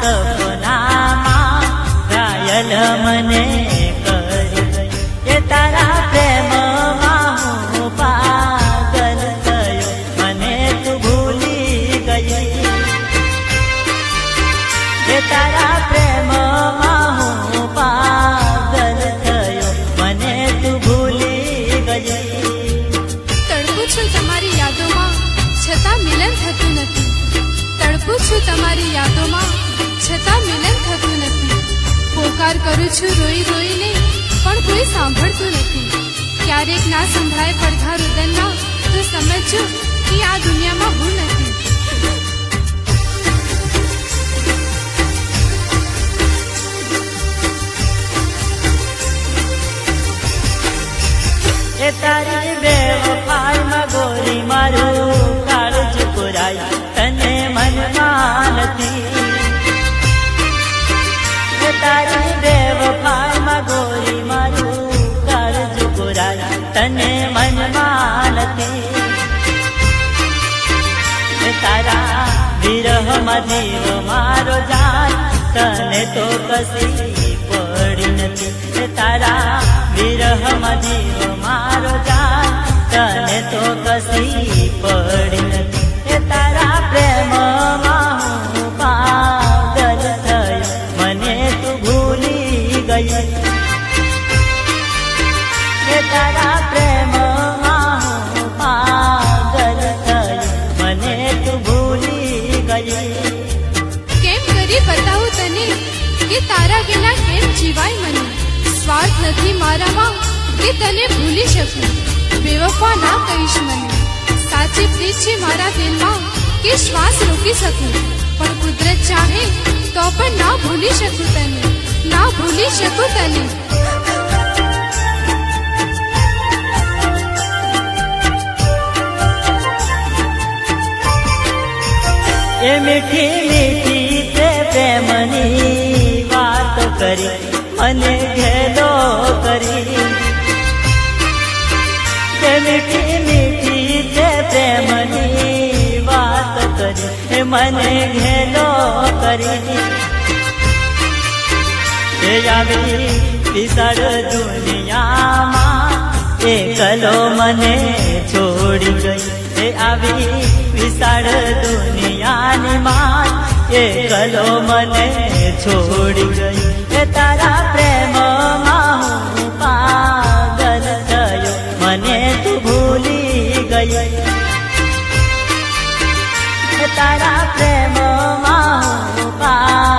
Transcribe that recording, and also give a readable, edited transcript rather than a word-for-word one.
સપનામાં ઘાયલ મને કરી ગઈ એ તારા પ્રેમમાં હું પાગલ થયો મને તું ભૂલી ગઈ એ તારા પ્રેમમાં હું પાગલ થયો મને તું ભૂલી ગઈ તડપું છું તમારી યાદોમાં છતાં મિલન થતું નથી તડપું છું તમારી યાદોમાં છતાં મિલન થતું નથી પોકાર કરું છું રોઈ રોઈને પણ કોઈ સાંભળતું નથી ક્યારેક ના સંભળાય પડઘા રુદનના તો સમજજો કે આ દુનિયામાં હું નથી એ તારી બેવફાઈમાં ગોરી મારું કાળજું પુરાય તને મનમાં નથી એ તારી બેવફાઈમાં ગોરી મારું કાળજું પુરાય તને મનમાં નથી એ તારા વિરહમાં જીવ મારો જાય તને તો કસી પડી નથી એ તારા વિરહમાં જીવ મારો જાય તને તો કસી પડી નથી એ તારા પ્રેમમાં હું પાગલ થયો મને તું ભૂલી ગઈ એ તારા પ્રેમમાં હું પાગલ થયો મને તું ભૂલી ગઈ કેમ કરી બતાવું તને કે તારા વિના કેમ જીવાય મને સ્વાર્થ નથી મારામાં કે તને ભૂલી શકું બેવફા ના કહીશ મને સાચી પ્રીત છે મારા દિલમાં કે શ્વાસ રોકી શકું પણ કુદરત ચાહે તો પણ ના ભૂલી શકું તને ના ભૂલી શકું તને એ મીઠી મીઠી તે પ્રેમની વાત કરી મને ઘેલો કરી તે મીઠી મીઠી તે પ્રેમની વાત કરી એ મને ઘેલો કરી એ આવી વિશાળ દુનિયામાં એકલો મને છોડી ગઈ એ આવી વિશાળ દુનિયાની માં એકલો મને છોડી ગઈ એ તારા પ્રેમમાં હું પાગલ થયો મને તું ભૂલી ગઈ એ તારા પ્રેમમાં હું પાગલ